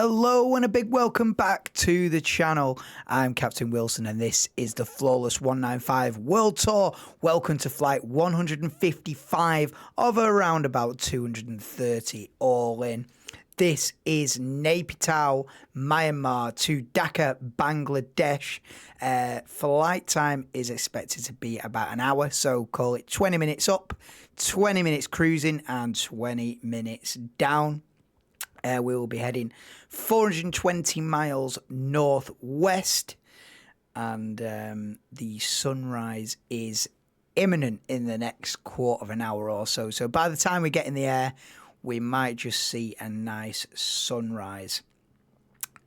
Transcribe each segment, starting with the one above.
Hello and a big welcome back to the channel. I'm Captain Wilson and this is the Flawless 195 World Tour. Welcome to flight 155 of around about 230 all in. This is Naypyitaw, Myanmar to Dhaka, Bangladesh. Flight time is expected to be about an hour, so call it 20 minutes up, 20 minutes cruising and 20 minutes down. We will be heading 420 miles northwest, and the sunrise is imminent in the next quarter of an hour or so. So by the time we get in the air, we might just see a nice sunrise.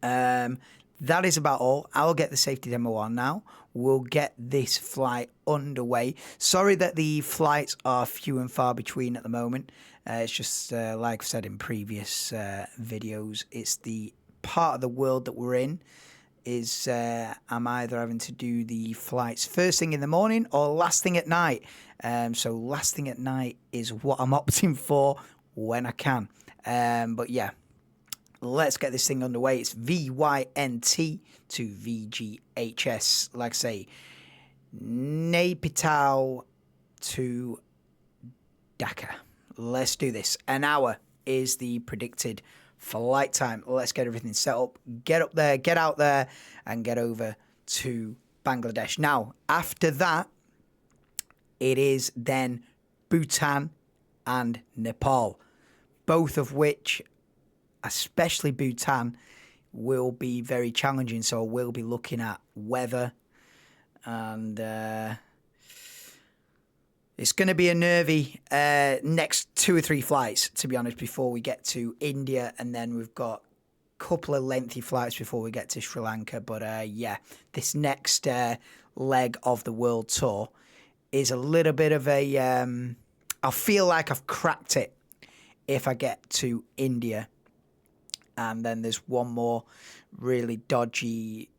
That is about all. I'll get the safety demo on now. We'll get this flight underway. Sorry that the flights are few and far between at the moment. It's just, like I've said in previous videos, it's the part of the world that we're in is I'm either having to do the flights first thing in the morning or last thing at night. So last thing at night is what I'm opting for when I can. But yeah, let's get this thing underway. It's VYNT to VGHS. Like I say, Naypyitaw to Dhaka. Let's do this. An hour is the predicted flight time. Let's get everything set up, get up there, get out there, and get over to Bangladesh. Now, after that, it is then Bhutan and Nepal, both of which, especially Bhutan, will be very challenging. So we'll be looking at weather and it's going to be a nervy next 2 or 3 flights, to be honest, before we get to India. And then we've got a couple of lengthy flights before we get to Sri Lanka. But yeah, this next leg of the world tour is a little bit of a... I feel like I've cracked it if I get to India. And then there's one more really dodgy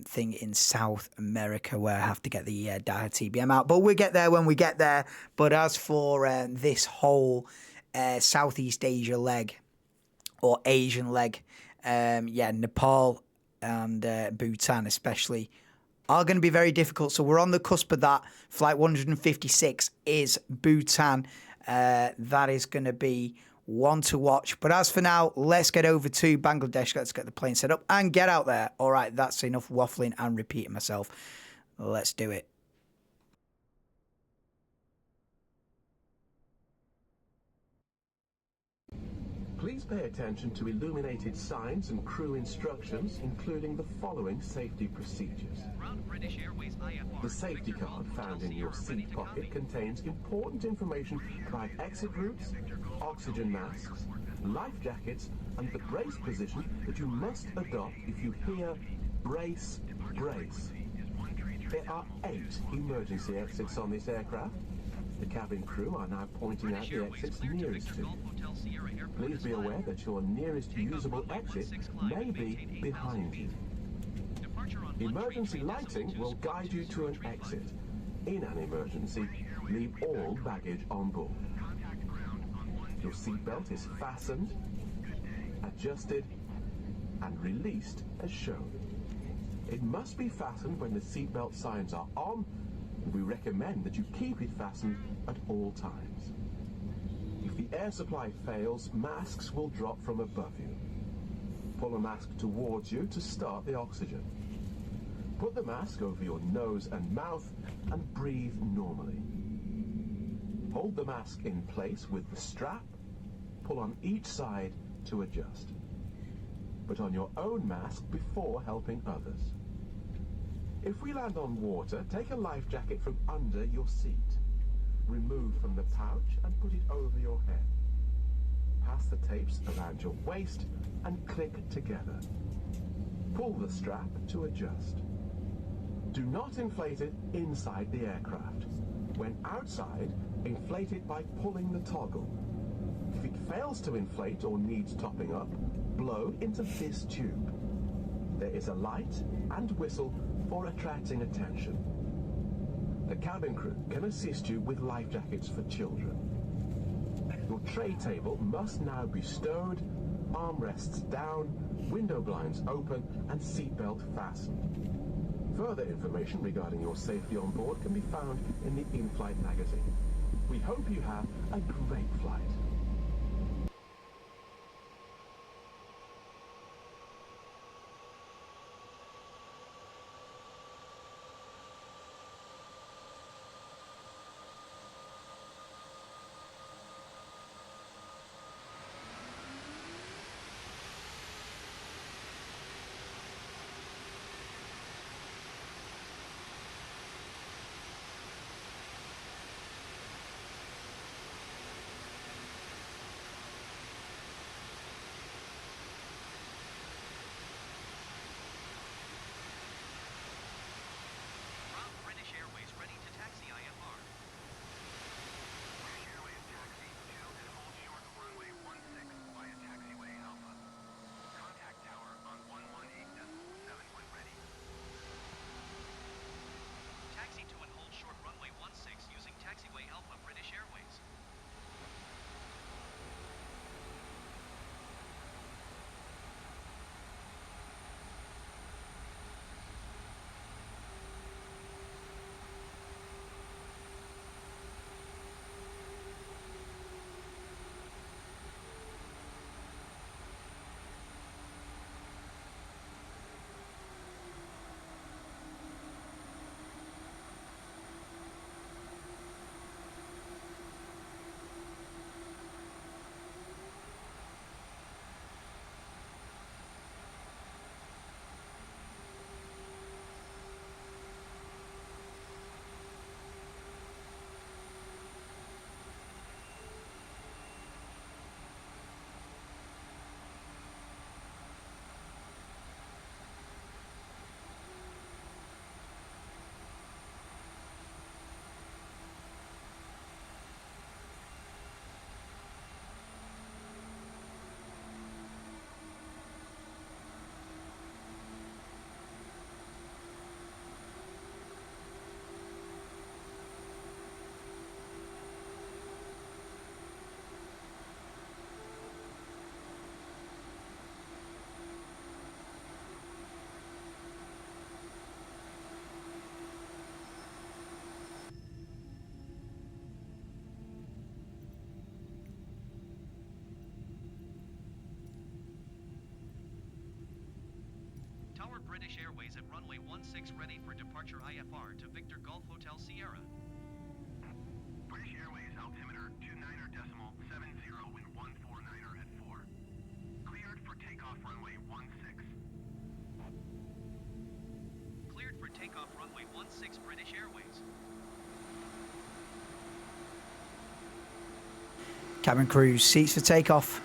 thing in South America where I have to get the Dhaka TBM out. But we'll get there when we get there. But as for this whole Southeast Asia leg, or Asian leg, yeah, Nepal and Bhutan especially are going to be very difficult. So we're on the cusp of that. Flight 156 is Bhutan. That is going to be one to watch. But as for now, let's get over to Bangladesh. Let's get the plane set up and get out there. All right, that's enough waffling and repeating myself. Let's do it. Please pay attention to illuminated signs and crew instructions, including the following safety procedures. The safety card found in your seat pocket contains important information about exit routes, oxygen masks, life jackets, and the brace position that you must adopt if you hear brace, brace. There are 8 emergency exits on this aircraft. The cabin crew are now pointing out the exits nearest to you. Please be aware that your nearest usable exit may be behind you. Emergency lighting will guide you to an exit. In an emergency, leave all baggage on board. Your seatbelt is fastened, adjusted, and released as shown. It must be fastened when the seatbelt signs are on. We recommend that you keep it fastened at all times. If the air supply fails, masks will drop from above you. Pull a mask towards you to start the oxygen. Put the mask over your nose and mouth and breathe normally. Hold the mask in place with the strap. Pull on each side to adjust. Put on your own mask before helping others. If we land on water, take a life jacket from under your seat. Remove from the pouch and put it over your head. Pass the tapes around your waist and click together. Pull the strap to adjust. Do not inflate it inside the aircraft. When outside, inflate it by pulling the toggle. If it fails to inflate or needs topping up, blow into this tube. There is a light and whistle for attracting attention. The cabin crew can assist you with life jackets for children. Your tray table must now be stowed armrests down, window blinds open, and seatbelt fastened. Further information regarding your safety on board can be found in the in-flight magazine. We hope you have a great flight. Tower British Airways at runway 16 ready for departure IFR to Victor Golf Hotel Sierra. British Airways altimeter 29er decimal 70 wind 149er at 4. Cleared for takeoff runway 16. Cleared for takeoff runway 16 British Airways. Cabin crew, seats for takeoff.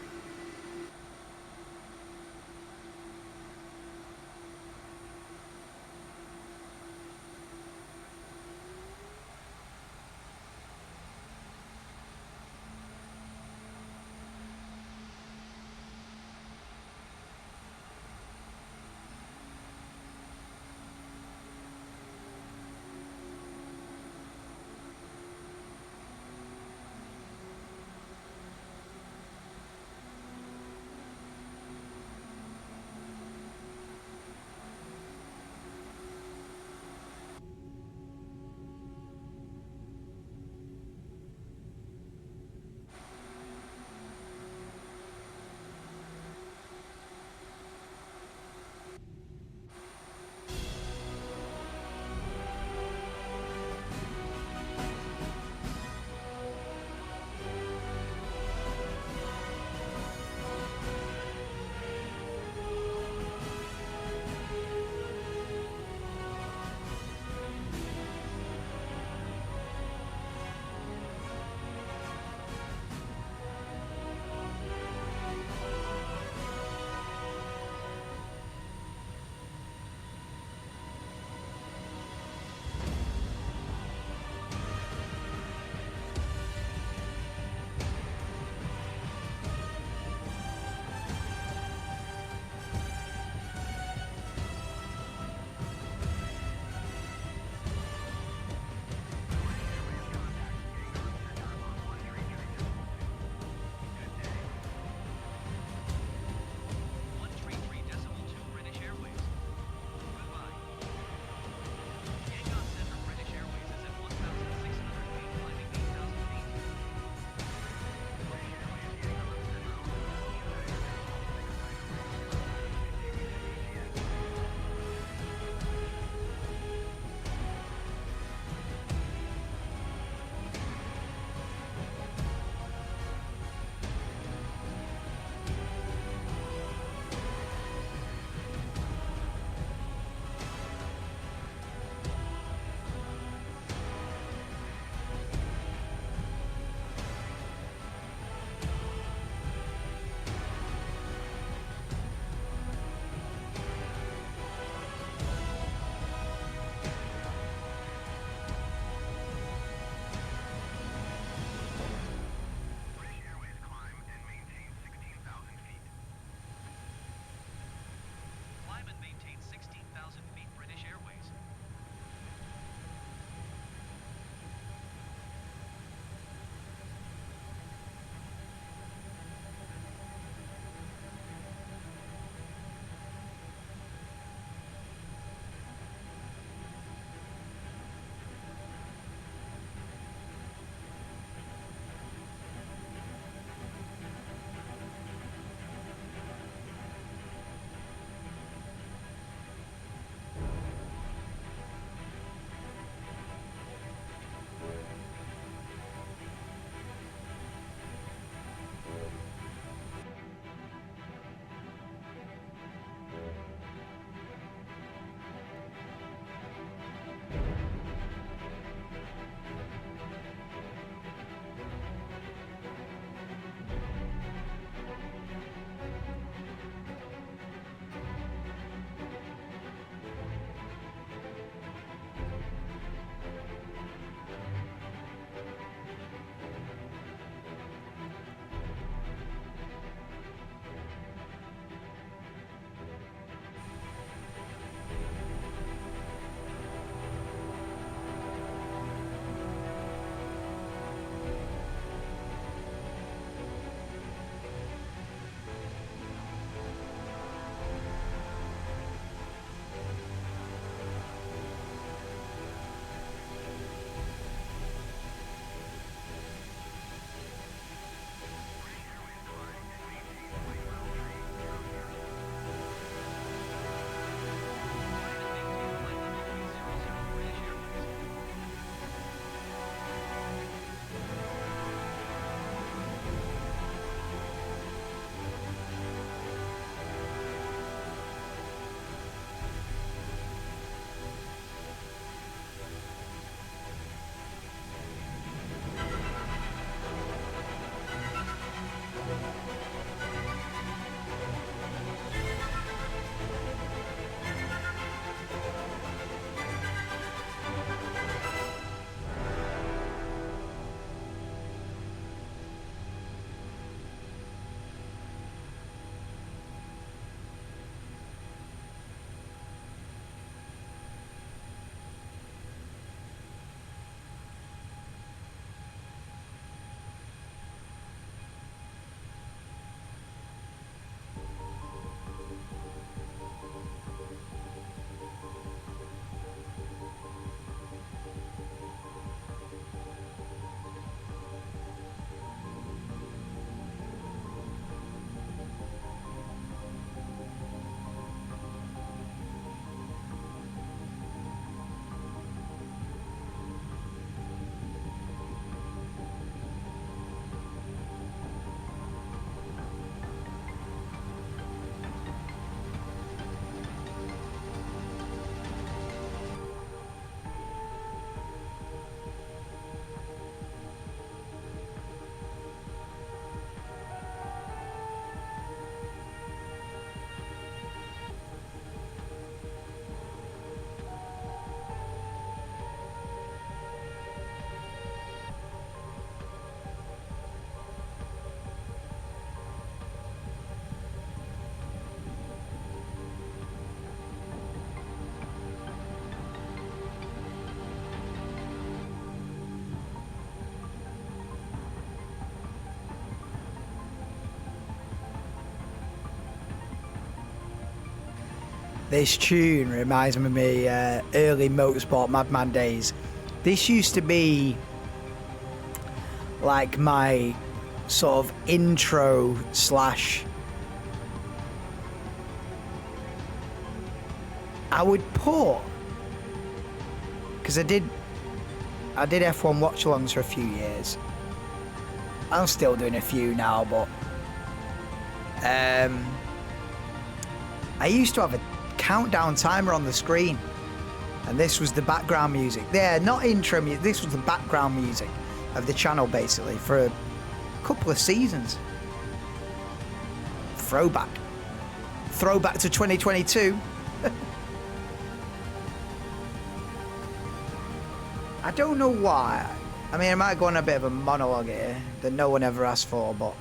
This tune reminds me of me early motorsport Madman days. This used to be like my sort of intro slash. I would put, because I did F1 watch-alongs for a few years. I'm still doing a few now, but I used to have a countdown timer on the screen, and this was the background music. Yeah, not intro music. This was the background music of the channel, basically, for a couple of seasons. Throwback to 2022. I don't know why. I mean, I might go on a bit of a monologue here that no one ever asked for, but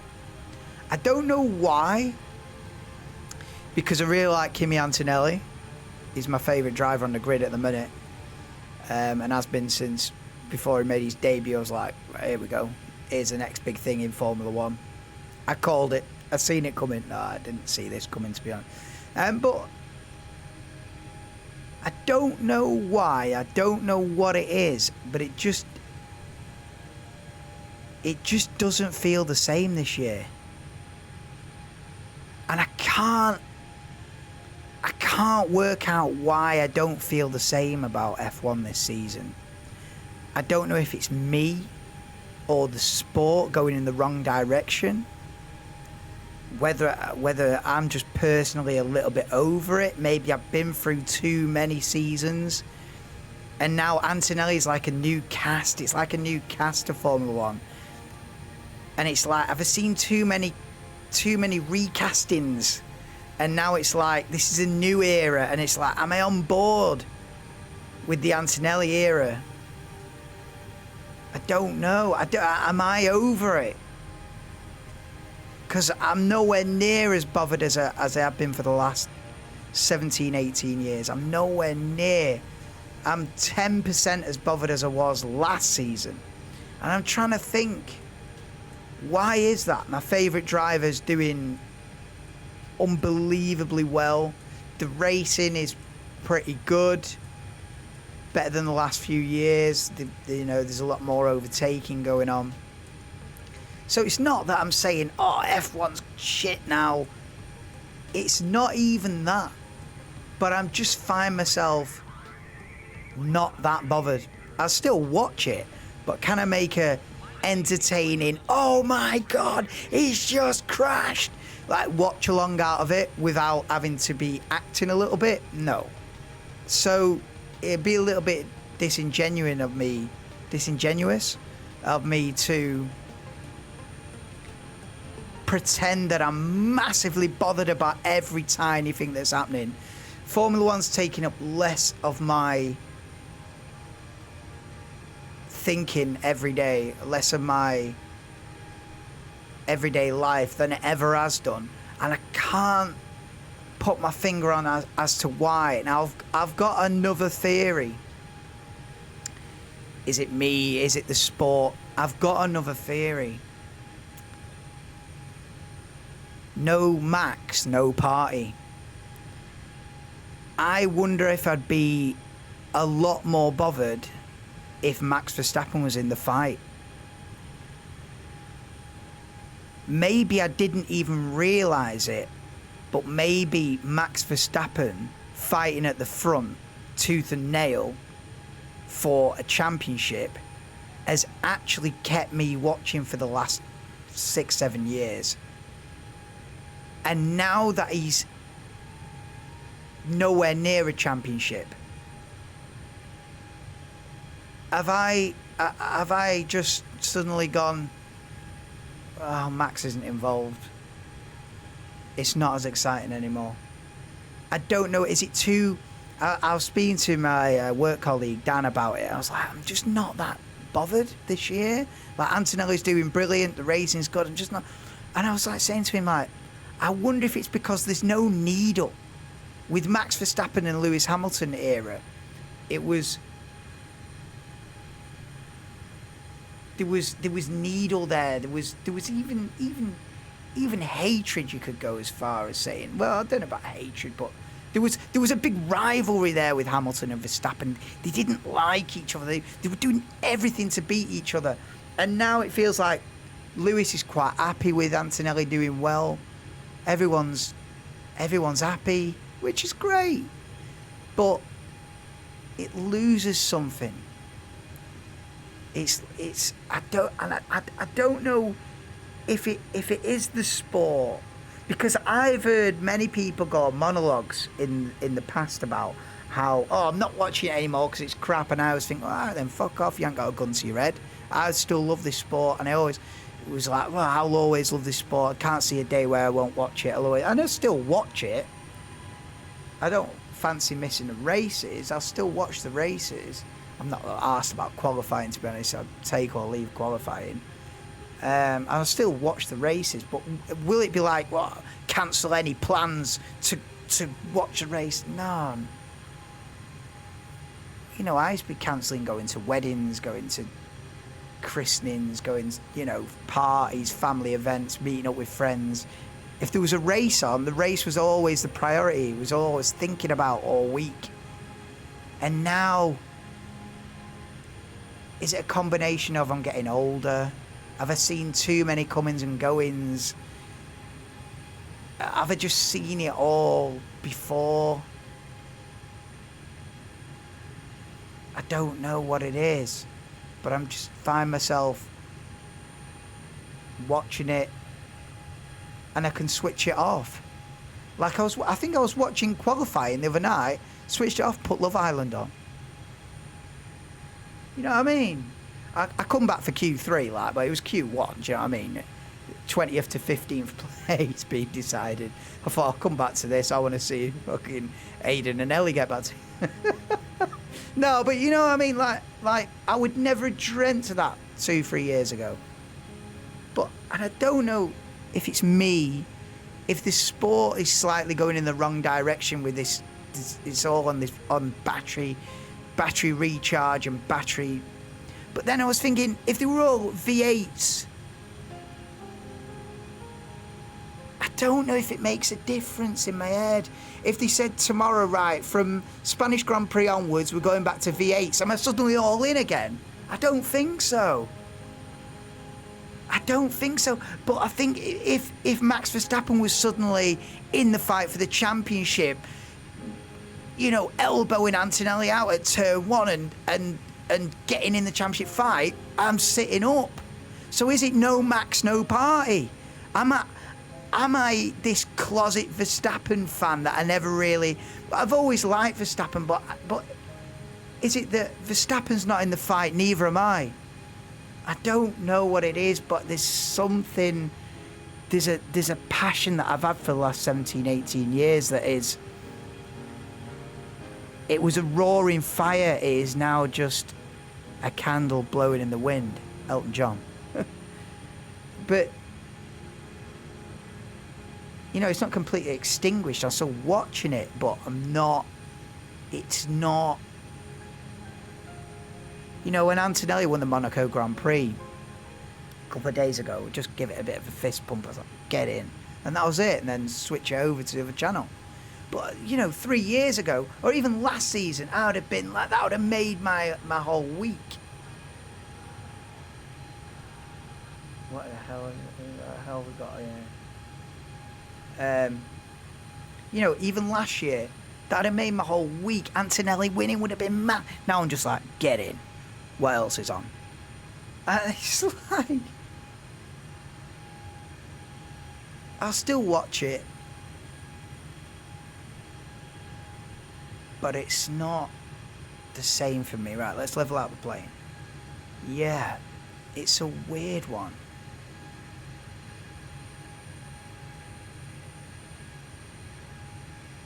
I don't know why. Because I really like Kimi Antonelli. He's my favourite driver on the grid at the minute. And has been since before he made his debut. I was like, right, here we go. Here's the next big thing in Formula One. I called it. I seen it coming. No, I didn't see this coming, to be honest. But I don't know why. I don't know what it is. But it just doesn't feel the same this year. And I can't work out why I don't feel the same about F1 this season. I don't know if it's me or the sport going in the wrong direction. Whether I'm just personally a little bit over it. Maybe I've been through too many seasons. And now Antonelli's like a new cast. It's like a new cast of Formula One. And it's like, I've seen too many recastings. And now it's like, this is a new era. And it's like, am I on board with the Antonelli era? I don't know. Am I over it? Because I'm nowhere near as bothered as I have been for the last 17, 18 years. I'm nowhere near. I'm 10% as bothered as I was last season. And I'm trying to think, why is that? My favourite driver's doing unbelievably well. The racing is pretty good. Better than the last few years. There's a lot more overtaking going on. So it's not that I'm saying, oh, F1's shit now. It's not even that. But I'm just find myself not that bothered. I'll still watch it, but can I make a entertaining, oh my god, he's just crashed, like watch along out of it without having to be acting a little bit? No. So it'd be a little bit disingenuous of me to pretend that I'm massively bothered about every tiny thing that's happening. Formula One's taking up less of my thinking every day, less of my everyday life than it ever has done, and I can't put my finger on as to why. Now I've got another theory. Is it me? Is it the sport? I've got another theory. No Max, no party. I wonder if I'd be a lot more bothered if Max Verstappen was in the fight. Maybe I didn't even realise it, but maybe Max Verstappen fighting at the front, tooth and nail, for a championship has actually kept me watching for the last 6-7 years. And now that he's nowhere near a championship, have I just suddenly gone, oh, Max isn't involved, it's not as exciting anymore? I don't know. Is it too... I was speaking to my work colleague Dan about it. I was like, I'm just not that bothered this year. Like, Antonelli's doing brilliant, the racing's good, I'm just not... And I was like saying to him, like, I wonder if it's because there's no needle. With Max Verstappen and Lewis Hamilton era, it was... There was needle there. There was even hatred. You could go as far as saying, well, I don't know about hatred, but There was a big rivalry there with Hamilton and Verstappen. They didn't like each other. They were doing everything to beat each other. And now it feels like Lewis is quite happy with Antonelli doing well. Everyone's happy, which is great. But it loses something. I don't know if it is the sport, because I've heard many people go on monologues in the past about how, oh, I'm not watching it anymore because it's crap, and I always think, all right, then fuck off, you ain't got a gun to your head. I still love this sport, and it was like, well, I'll always love this sport. I can't see a day where I won't watch it. And I'll still watch it. I don't fancy missing the races. I'll still watch the races. I'm not asked about qualifying, to be honest. I'll take or leave qualifying. I'll still watch the races, but will it be like, what, cancel any plans to watch a race? No. You know, I used to be cancelling going to weddings, going to christenings, going, you know, parties, family events, meeting up with friends. If there was a race on, the race was always the priority. It was always thinking about all week. And now, is it a combination of I'm getting older? Have I seen too many comings and goings? Have I just seen it all before? I don't know what it is, but I'm just find myself watching it and I can switch it off. Like I think I was watching qualifying the other night, switched it off, put Love Island on. You know what I mean? I come back for Q3, like, but it was Q1, do you know what I mean? 20th to 15th place being decided. I thought, I'll come back to this. I want to see fucking Aiden and Ellie get back to No, but you know what I mean? Like I would never have dreamt of that 2-3 years ago. But, and I don't know if it's me, if the sport is slightly going in the wrong direction with this it's all on battery recharge and battery. But then I was thinking, if they were all V8s, I don't know if it makes a difference in my head. If they said tomorrow, right, from Spanish Grand Prix onwards, we're going back to V8s, am I suddenly all in again? I don't think so. I don't think so. But I think if Max Verstappen was suddenly in the fight for the championship, you know, elbowing Antonelli out at turn one and getting in the championship fight, I'm sitting up. So is it no Max, no party? Am I this closet Verstappen fan that I never really... I've always liked Verstappen, but is it that Verstappen's not in the fight, neither am I? I don't know what it is, but there's something... There's a passion that I've had for the last 17, 18 years that is... It was a roaring fire. It is now just a candle blowing in the wind. Elton John. But, you know, it's not completely extinguished. I'm still watching it, but I'm not... It's not... You know, when Antonelli won the Monaco Grand Prix a couple of days ago, just give it a bit of a fist pump. I was like, get in. And that was it. And then switch it over to the other channel. But, you know, 3 years ago, or even last season, I would have been like, that would have made my whole week. What the hell have we got here? You know, even last year, that would have made my whole week. Antonelli winning would have been mad. Now I'm just like, get in. What else is on? And it's like... I'll still watch it. But it's not the same for me. Right, let's level out the plane. Yeah, it's a weird one.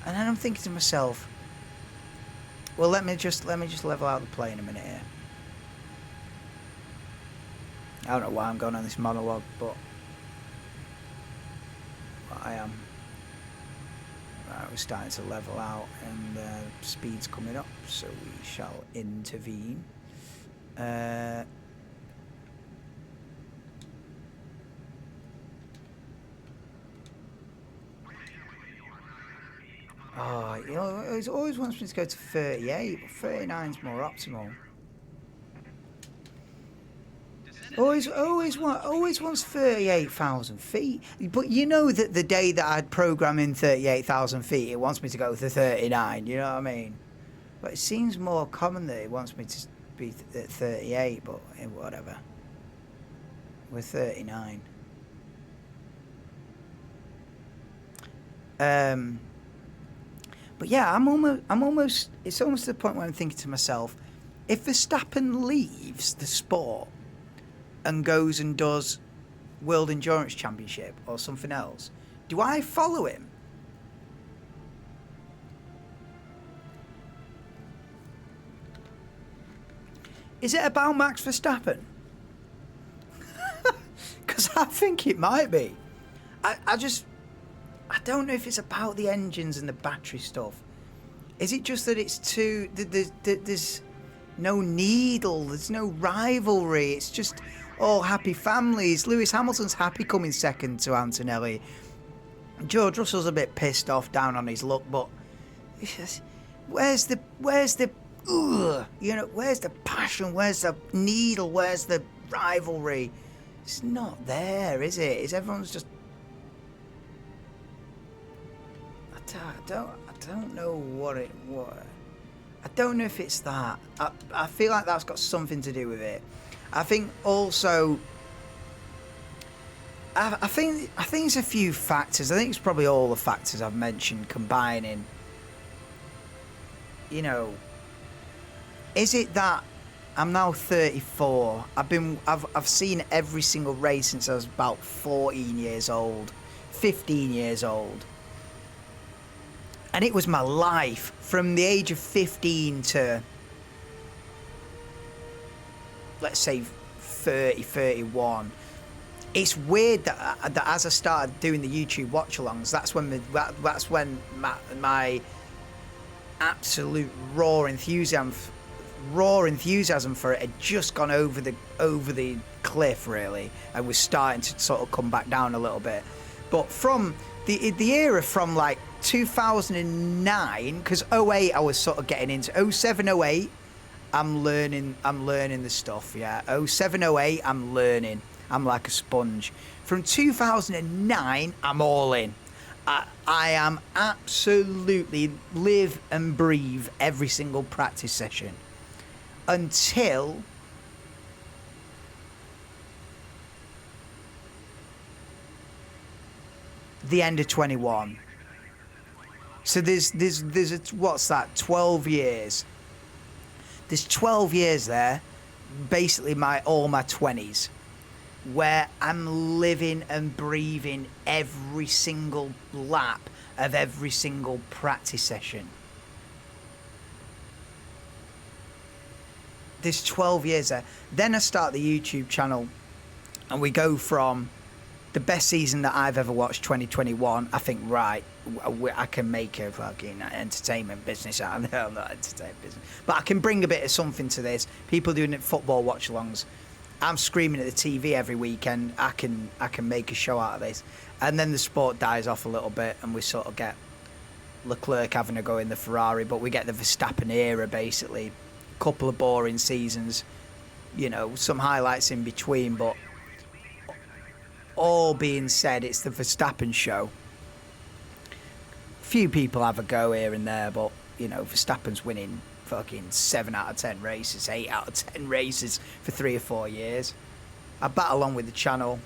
And then I'm thinking to myself, well, let me just level out the plane a minute here. I don't know why I'm going on this monologue, but I am. Right, we're starting to level out and speed's coming up, so we shall intervene. Oh, you know, it always wants me to go to 38, but 39's more optimal. Always wants 38,000 feet. But you know that the day that I'd program in 38,000 feet, it wants me to go to 39. You know what I mean? But it seems more common that it wants me to be at 38. But whatever. We're 39. But yeah, I'm almost. It's almost to the point where I'm thinking to myself, if Verstappen leaves the sport and goes and does World Endurance Championship or something else, do I follow him? Is it about Max Verstappen? Because I think it might be. I don't know if it's about the engines and the battery stuff. Is it just that it's too... There's no needle, there's no rivalry. It's just all happy families. Lewis Hamilton's happy coming second to Antonelli. George Russell's a bit pissed off, down on his luck, but where's the you know, where's the passion? Where's the needle? Where's the rivalry? It's not there, is it? Is everyone's just... I don't know what. I don't know if it's that. I feel like that's got something to do with it. I think also. I think it's a few factors. I think it's probably all the factors I've mentioned combining. You know, is it that I'm now 34? I've seen every single race since I was about 14 years old, 15 years old. And it was my life from the age of 15 to, let's say, 30, 31. It's weird that as I started doing the YouTube watch-alongs, that's when my absolute raw enthusiasm for it had just gone over the cliff, really, and was starting to sort of come back down a little bit. But from the era from like 2009, because 08 I was sort of getting into 07, 08 I'm learning the stuff. Yeah, 07, 08 I'm learning. I'm like a sponge. From 2009 I'm all in. I am absolutely live and breathe every single practice session until the end of 21. So there's what's that, 12 years. There's 12 years there, basically all my 20s, where I'm living and breathing every single lap of every single practice session. There's 12 years there. Then I start the YouTube channel, and we go from the best season that I've ever watched, 2021. I think, right, I can make a fucking entertainment business out of it. I'm not entertainment business, but I can bring a bit of something to this. People doing it, football watch-alongs. I'm screaming at the TV every weekend. I can make a show out of this. And then the sport dies off a little bit, and we sort of get Leclerc having a go in the Ferrari, but we get the Verstappen era, basically. A couple of boring seasons, you know, some highlights in between, but all being said, it's the Verstappen show. Few people have a go here and there, but, you know, Verstappen's winning fucking 7 out of 10 races, 8 out of 10 races for 3 or 4 years. I battle on with the channel,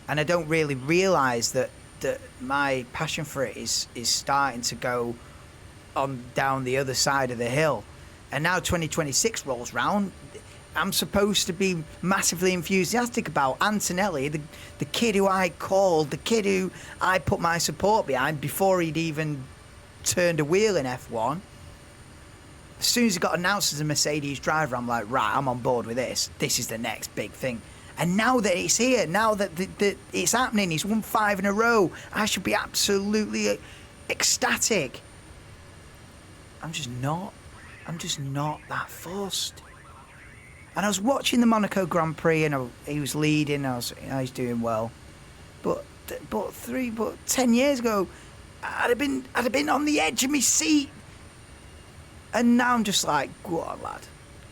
and I don't really realise that my passion for it is starting to go on down the other side of the hill. And now 2026 rolls round. I'm supposed to be massively enthusiastic about Antonelli, the kid who I called, the kid who I put my support behind before he'd even turned a wheel in F1. As soon as he got announced as a Mercedes driver, I'm like, right, I'm on board with this. This is the next big thing. And now that it's here, now that it's happening, he's won 5 in a row, I should be absolutely ecstatic. I'm just not that fussed. And I was watching the Monaco Grand Prix, and he was leading. He's doing well. But 10 years ago, I'd have been on the edge of my seat. And now I'm just like, go on, lad,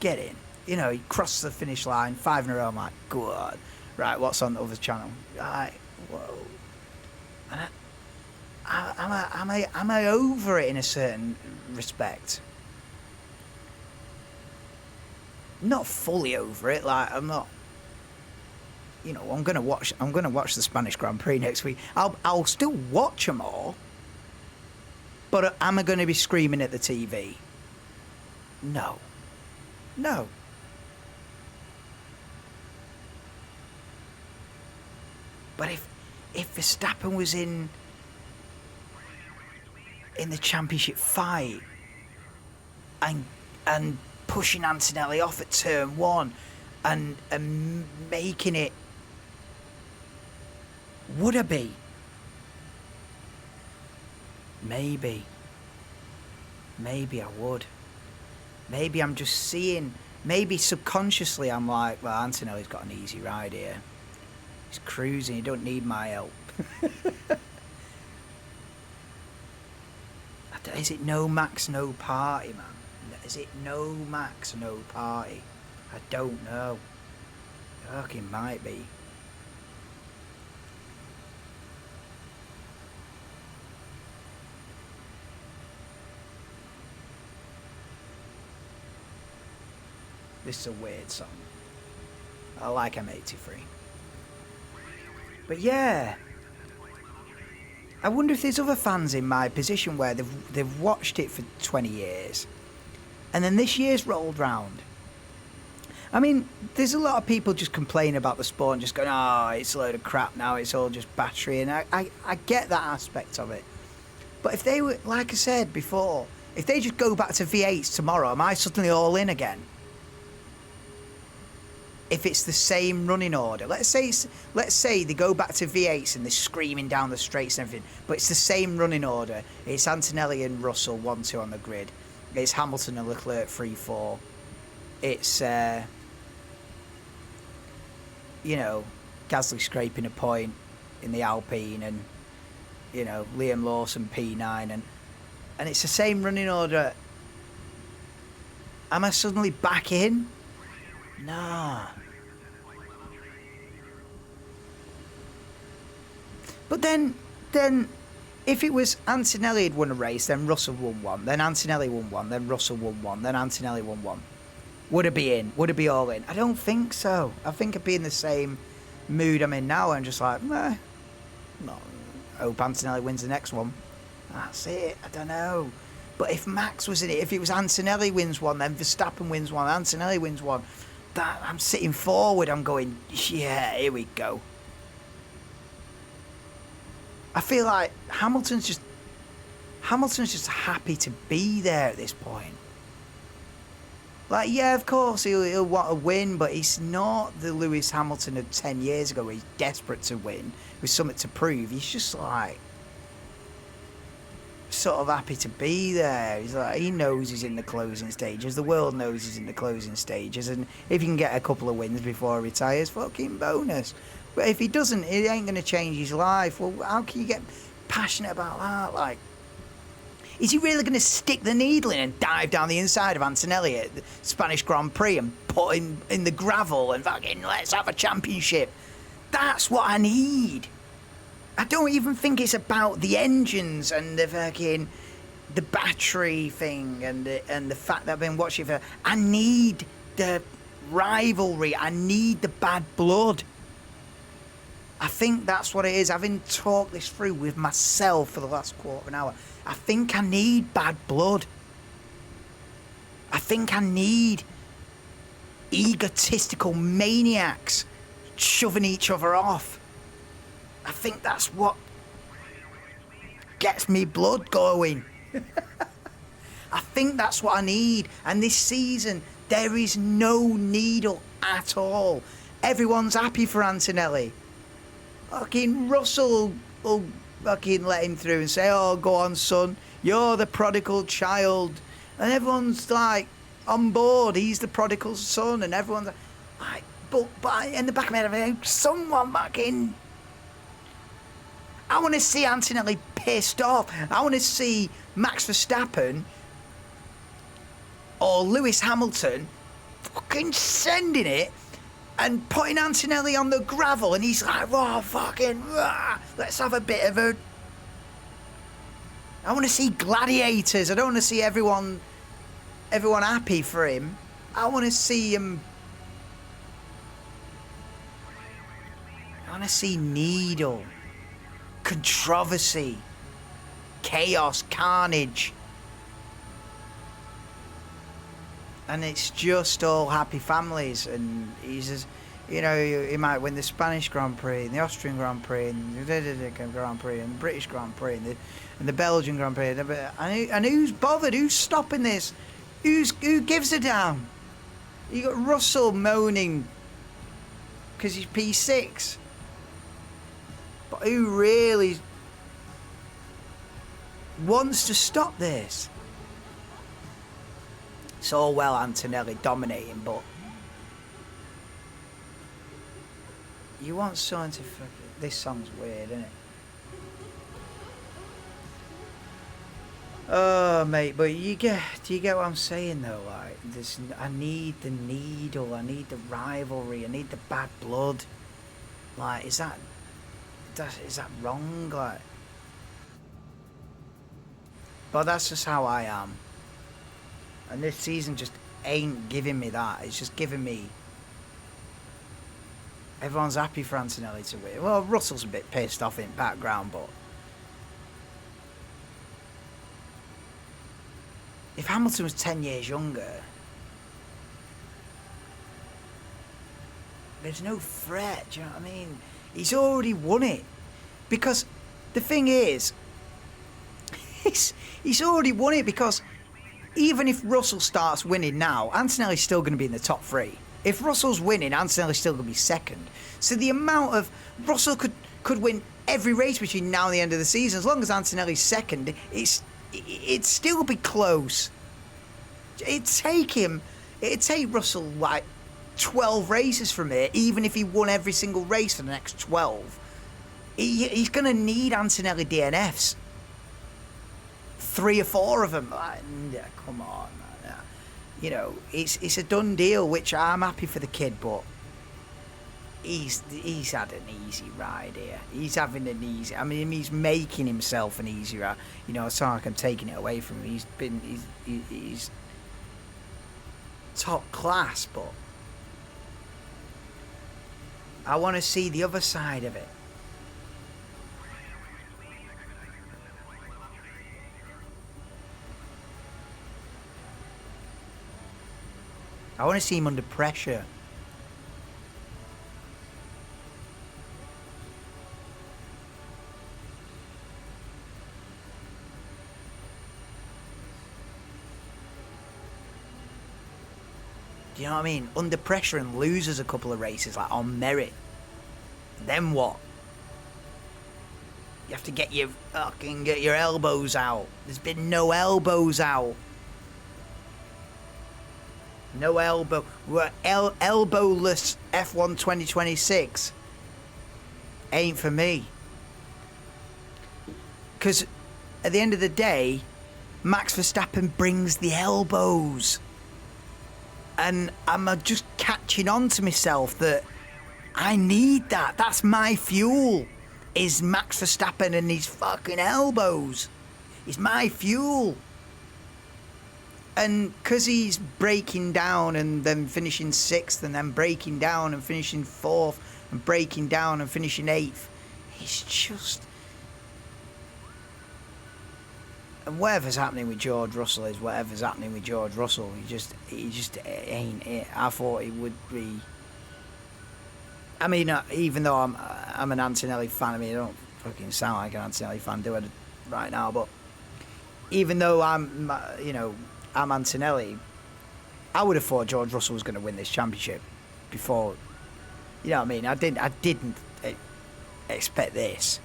get in. You know, he crossed the finish line, 5 in a row. I'm like, go on. Right, what's on the other channel? Right, whoa. And am I over it in a certain respect? Not fully over it. Like, I'm not. You know, I'm gonna watch the Spanish Grand Prix next week. I'll still watch them all. But am I going to be screaming at the TV? No. No. But if Verstappen was in the championship fight and pushing Antonelli off at turn 1 and making it, would I be? Maybe I would. Maybe I'm just seeing, maybe subconsciously I'm like, well, Antonelli's got an easy ride here. He's cruising, he don't need my help. Is it no max, no party, man? Is it no max, no party? I don't know. Fucking it might be. This is a weird song. I like M83. But yeah, I wonder if there's other fans in my position where they've watched it for 20 years, and then this year's rolled round. I mean, there's a lot of people just complaining about the sport and just going, oh, it's a load of crap now, it's all just battery, and I get that aspect of it. But if they were, like I said before, if they just go back to V8s tomorrow, am I suddenly all in again? If it's the same running order, let's say they go back to V8s and they're screaming down the straights and everything, but it's the same running order. It's Antonelli and Russell 1-2 on the grid. It's Hamilton and Leclerc 3-4. It's you know, Gasly scraping a point in the Alpine, and you know, Liam Lawson P9, and it's the same running order. Am I suddenly back in? Nah. But then if it was Antonelli had won a race, then Russell won one, then Antonelli won one, then Russell won one, then Antonelli won one, would it be in? Would it be all in? I don't think so. I think I'd be in the same mood I'm in now. I'm just like, meh. No, I hope Antonelli wins the next one. That's it. I don't know. But if Max was in it, if it was Antonelli wins one, then Verstappen wins one, Antonelli wins one, that I'm sitting forward, I'm going, yeah, here we go. I feel like Hamilton's just happy to be there at this point. Like, yeah, of course he'll want to win, but he's not the Lewis Hamilton of 10 years ago where he's desperate to win with something to prove. He's just like sort of happy to be there. He's like, he knows he's in the closing stages. The world knows he's in the closing stages, and if he can get a couple of wins before he retires, fucking bonus. But if he doesn't, it ain't going to change his life. Well, how can you get passionate about that? Like, is he really going to stick the needle in and dive down the inside of Antonelli at the Spanish Grand Prix and put him in the gravel and fucking let's have a championship? That's what I need. I don't even think it's about the engines and the fucking the battery thing and the fact that I've been watching for. I need the rivalry. I need the bad blood. I think that's what it is. Having talked this through with myself for the last quarter of an hour, I think I need bad blood. I think I need egotistical maniacs shoving each other off. I think that's what gets me blood going. I think that's what I need. And this season, there is no needle at all. Everyone's happy for Antonelli. Fucking Russell will fucking let him through and say, oh, go on, son, you're the prodigal child. And everyone's like on board. He's the prodigal son. And everyone's like, but in the back of my head, someone fucking... I want to see Antonelli pissed off. I want to see Max Verstappen or Lewis Hamilton fucking sending it and putting Antonelli on the gravel, and he's like, oh, fucking, let's have a bit of a... I want to see gladiators. I don't want to see everyone happy for him. I want to see him... I want to see needle, controversy, chaos, carnage. And it's just all happy families, and he's just, you know, he might win the Spanish Grand Prix, and the Austrian Grand Prix, and the Grand Prix, and the British Grand Prix, and the Belgian Grand Prix, and who's bothered? Who's stopping this? Who gives a damn? You got Russell moaning because he's P6, but who really wants to stop this? It's all well Antonelli dominating, but you want someone to fucking... This song's weird, isn't it? Oh, mate, but do you get what I'm saying, though? Like, I need the needle, I need the rivalry, I need the bad blood. Like, is that wrong? Like, but that's just how I am. And this season just ain't giving me that. It's just giving me... Everyone's happy for Antonelli to win. Well, Russell's a bit pissed off in the background, but... If Hamilton was 10 years younger... There's no threat, do you know what I mean? He's already won it. Because the thing is... he's already won it because... Even if Russell starts winning now, Antonelli's still going to be in the top 3. If Russell's winning, Antonelli's still going to be second. So the amount of... Russell could win every race between now and the end of the season. As long as Antonelli's second, it'd still be close. It'd take Russell like 12 races from here, even if he won every single race for the next 12. He's going to need Antonelli DNFs. 3 or 4 of them. Like, yeah, come on, man. You know, it's a done deal, which I'm happy for the kid, but he's had an easy ride here. He's having an easy... I mean, he's making himself an easy ride. You know, it's not like I'm taking it away from him. He's top class, but I want to see the other side of it. I want to see him under pressure. Do you know what I mean? Under pressure and loses a couple of races, like on merit. Then what? You have to get your elbows out. There's been no elbows out. No elbow. We're elbowless F1 2026. Ain't for me. Because at the end of the day, Max Verstappen brings the elbows. And I'm just catching on to myself that I need that. That's my fuel. Is Max Verstappen and his fucking elbows. It's my fuel. And because he's breaking down and then finishing 6th and then breaking down and finishing 4th and breaking down and finishing 8th, it's just... And whatever's happening with George Russell is whatever's happening with George Russell. He just ain't it. I thought he would be... I mean, even though I'm an Antonelli fan, I mean, I don't fucking sound like an Antonelli fan, do I, right now, but even though I'm Antonelli, I would have thought George Russell was going to win this championship before, you know what I mean? I didn't expect this.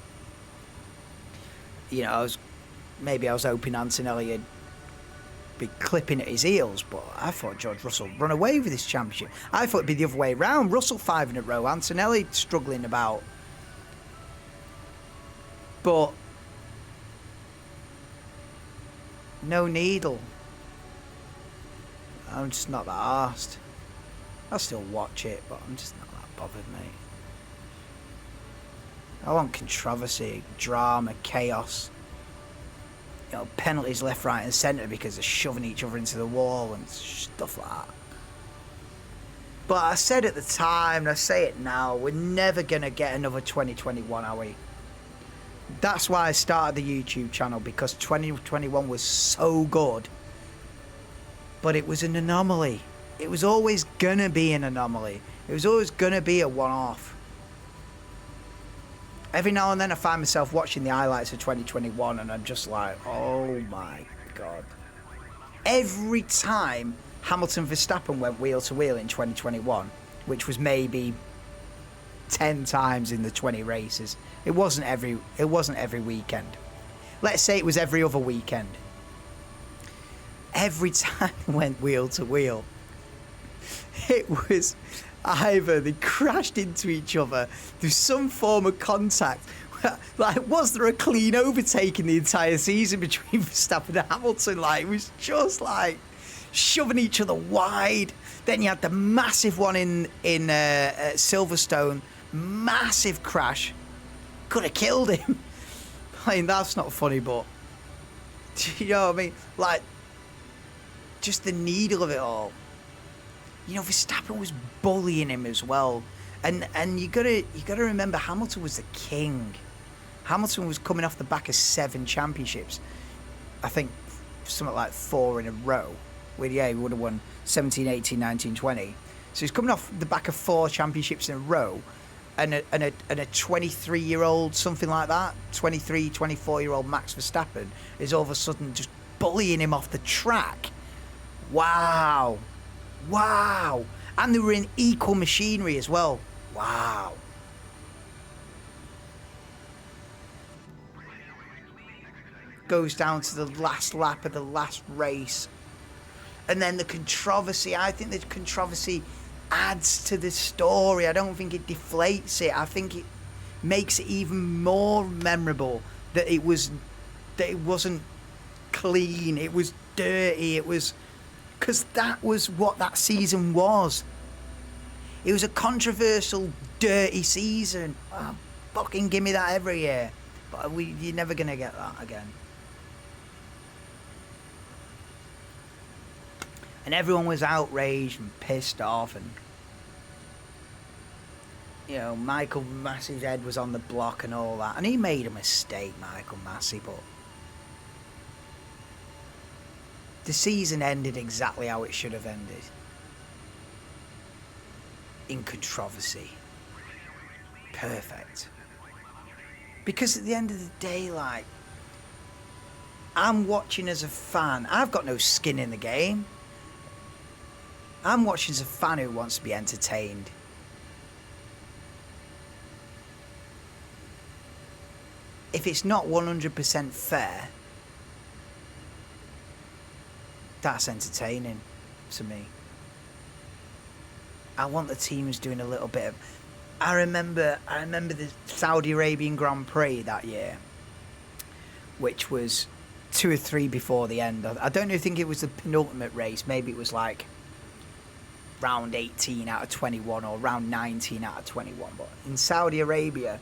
You know, I was hoping Antonelli had be clipping at his heels, but I thought George Russell would run away with this championship. I thought it'd be the other way around. Russell 5 in a row, Antonelli struggling about. But No needle. I'm just not that arsed. I'll still watch it, but I'm just not that bothered, mate. I want controversy, drama, chaos. You know, penalties left, right and centre because they're shoving each other into the wall and stuff like that. But I said at the time, and I say it now, we're never going to get another 2021, are we? That's why I started the YouTube channel, because 2021 was so good. But it was an anomaly. It was always going to be an anomaly. It was always going to be a one-off. Every now and then I find myself watching the highlights of 2021 and I'm just like, oh my God. Every time Hamilton Verstappen went wheel to wheel in 2021, which was maybe 10 times in the 20 races. It wasn't every weekend. Let's say it was every other weekend. Every time he went wheel to wheel, it was either they crashed into each other, there's some form of contact. Like, was there a clean overtaking the entire season between Verstappen and Hamilton? Like, it was just like shoving each other wide. Then you had the massive one in Silverstone, massive crash, could have killed him. I mean, that's not funny, but you know what I mean? Like, just the needle of it all. You know, Verstappen was bullying him as well, and you gotta remember, Hamilton was the king. Hamilton was coming off the back of 7 championships, I think something like 4 in a row. Well, yeah, he would have won 17, 18, 19, 20. So he's coming off the back of 4 championships in a row, and a 23-year-old, something like that, 23, 24-year-old Max Verstappen is all of a sudden just bullying him off the track. Wow. Wow. And they were in equal machinery as well. Wow. Goes down to the last lap of the last race. And then the controversy. I think the controversy adds to the story. I don't think it deflates it. I think it makes it even more memorable that it wasn't clean. It was dirty. It was... Because that was what that season was. It was a controversial, dirty season. Oh, fucking give me that every year. But you're never going to get that again. And everyone was outraged and pissed off. And, you know, Michael Massey's head was on the block and all that. And he made a mistake, Michael Massey, but... the season ended exactly how it should have ended. In controversy. Perfect. Because at the end of the day, like, I'm watching as a fan. I've got no skin in the game. I'm watching as a fan who wants to be entertained. If it's not 100% fair, that's entertaining to me. I want the teams doing a little bit of... I remember the Saudi Arabian Grand Prix that year, which was 2 or 3 before the end. I don't think it was the penultimate race. Maybe it was like round 18 out of 21 or round 19 out of 21. But in Saudi Arabia,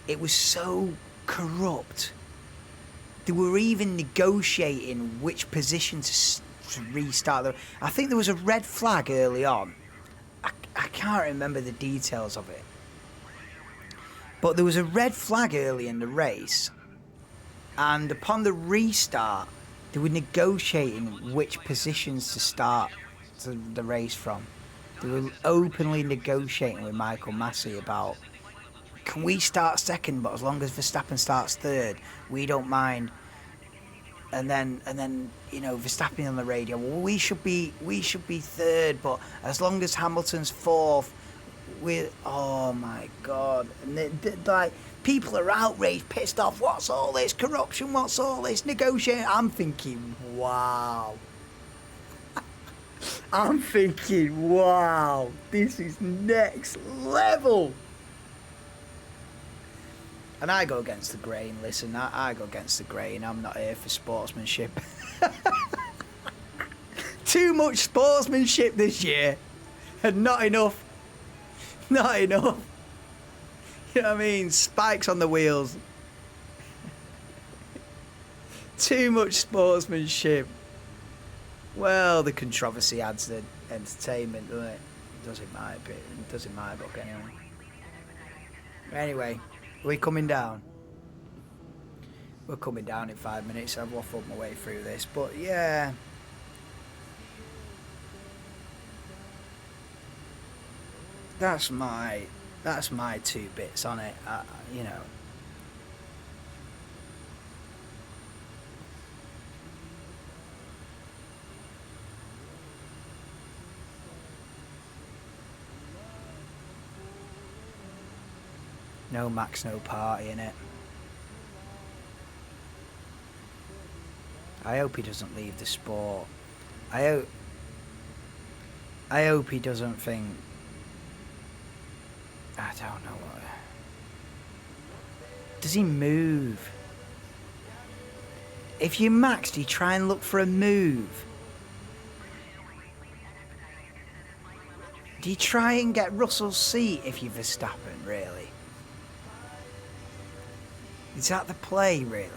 it was so corrupt. They were even negotiating which position to restart. I think there was a red flag early on. I can't remember the details of it. But there was a red flag early in the race. And upon the restart, they were negotiating which positions to start the race from. They were openly negotiating with Michael Massey about, can we start second, but as long as Verstappen starts third, we don't mind. And then you know, Verstappen on the radio, well, we should be third, but as long as Hamilton's fourth, oh my God. And like, people are outraged, pissed off. What's all this corruption? What's all this negotiating? I'm thinking, wow. I'm thinking, wow, this is next level. And I go against the grain. Listen, I go against the grain. I'm not here for sportsmanship. Too much sportsmanship this year. And not enough. Not enough. You know what I mean? Spikes on the wheels. Too much sportsmanship. Well, the controversy adds the entertainment, doesn't it? Does in my opinion. Does in my book, anyway. Anyway, we're coming down. We're coming down in 5 minutes. I've waffled my way through this, but yeah. That's my 2 bits on it. You know. No Max, no party in it. I hope he doesn't leave the sport. I hope he doesn't think. I don't know what. Does he move? If you maxed, you try and look for a move. Do you try and get Russell's seat if you're Verstappen, really? Is that the play, really?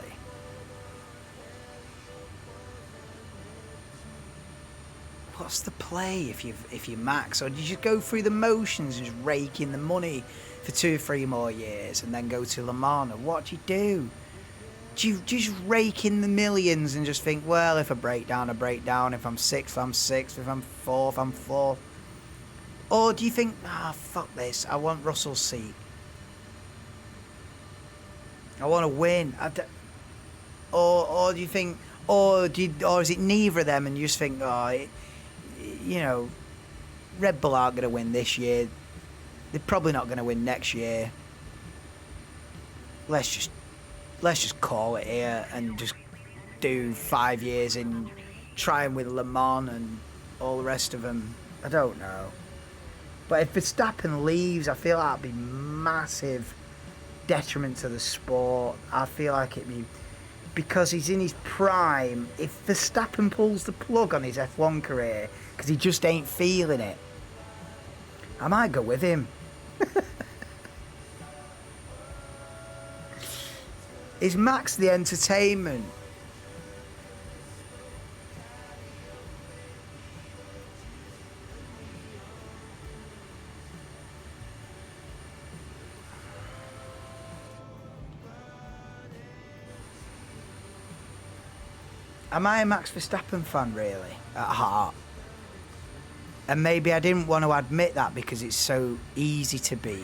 What's the play if you max, or do you just go through the motions and just rake in the money for 2 or 3 more years and then go to Le Mans? What do you do? Do you just rake in the millions and just think, well, if I break down, I break down. If I'm 6th, I'm 6th. If I'm 4th, I'm 4th. Or do you think, fuck this, I want Russell's seat. I want to win. Or do you think, or is it neither of them, and you just think, you know, Red Bull aren't going to win this year. They're probably not going to win next year. Let's just call it here and just do 5 years in trying with Le Mans and all the rest of them. I don't know. But if Verstappen leaves, I feel like that'd be massive detriment to the sport. I feel like it'd be, because he's in his prime. If Verstappen pulls the plug on his F1 career because he just ain't feeling it, I might go with him. Is Max the entertainment? Am I a Max Verstappen fan, really, at heart? And maybe I didn't want to admit that because it's so easy to be.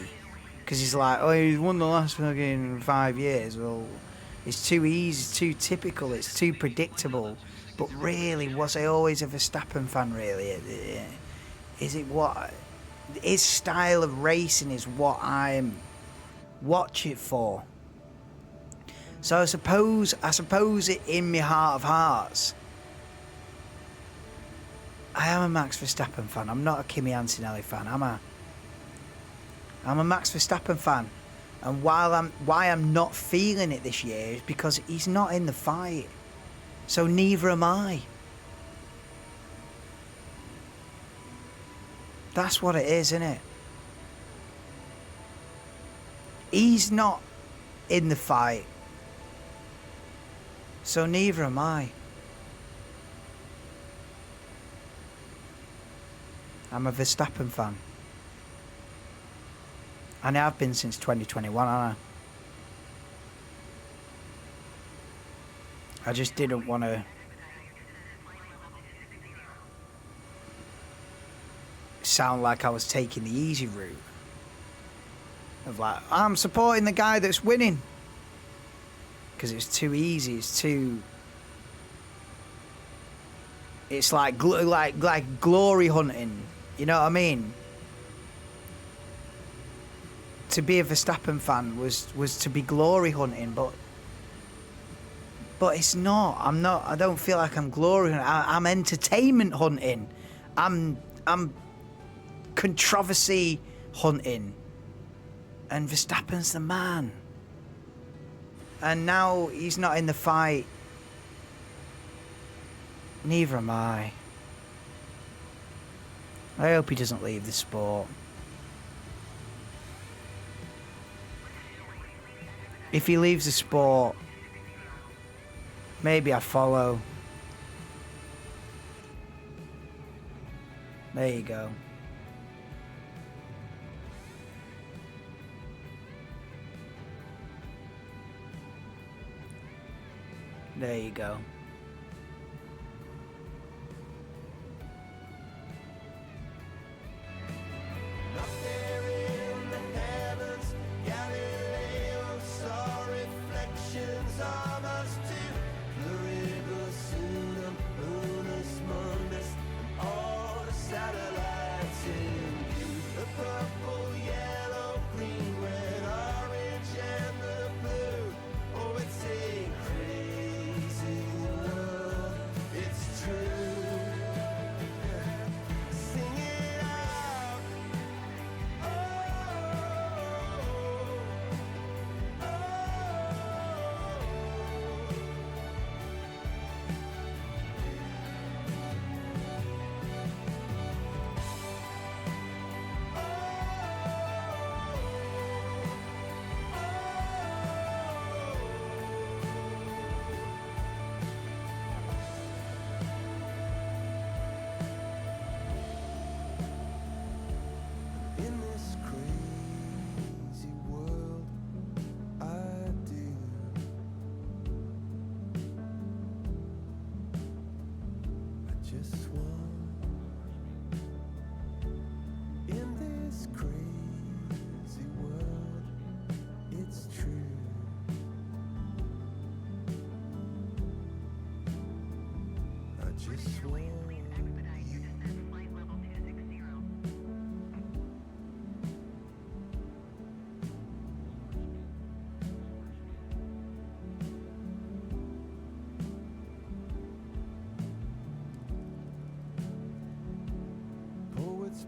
Because he's like, oh, he's won the last fucking 5 years. Well, it's too easy, it's too typical, it's too predictable. But really, was I always a Verstappen fan, really? Is it what... His style of racing is what I'm watch it for. So I suppose it in my heart of hearts, I am a Max Verstappen fan. I'm not a Kimi Antonelli fan, am I? I'm a Max Verstappen fan. And why I'm not feeling it this year is because he's not in the fight. So neither am I. That's what it is, isn't it? He's not in the fight. So neither am I. I'm a Verstappen fan. And I have been since 2021, haven't I just didn't want to sound like I was taking the easy route. Of like, I'm supporting the guy that's winning. Because it's too easy, it's like glory hunting, you know what I mean? To be a Verstappen fan was to be glory hunting, but it's not. I don't feel like I'm glory hunting. I'm entertainment hunting. I'm controversy hunting. And Verstappen's the man. And now he's not in the fight. Neither am I. I hope he doesn't leave the sport. If he leaves the sport, maybe I follow. There you go. There you go.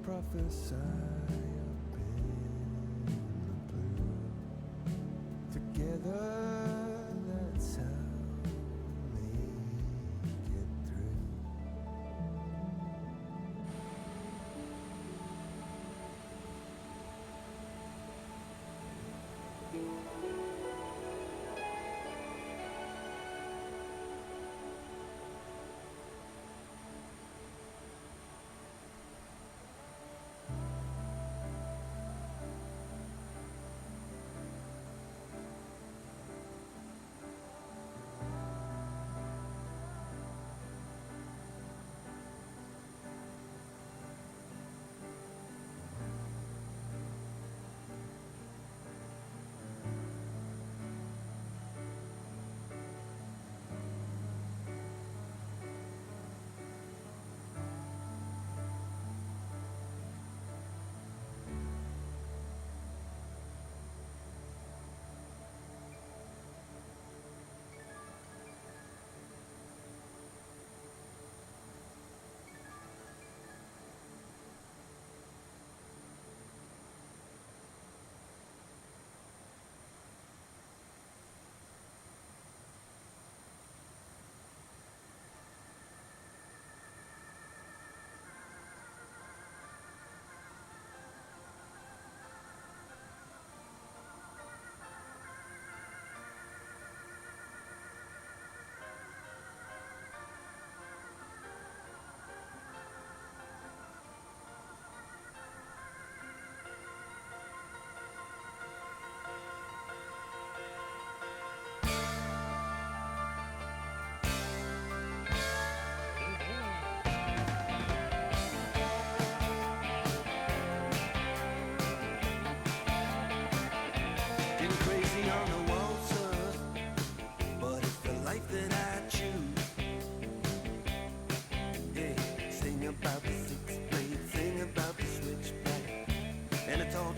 Prophesy up in the blue. Together, that's how we get through.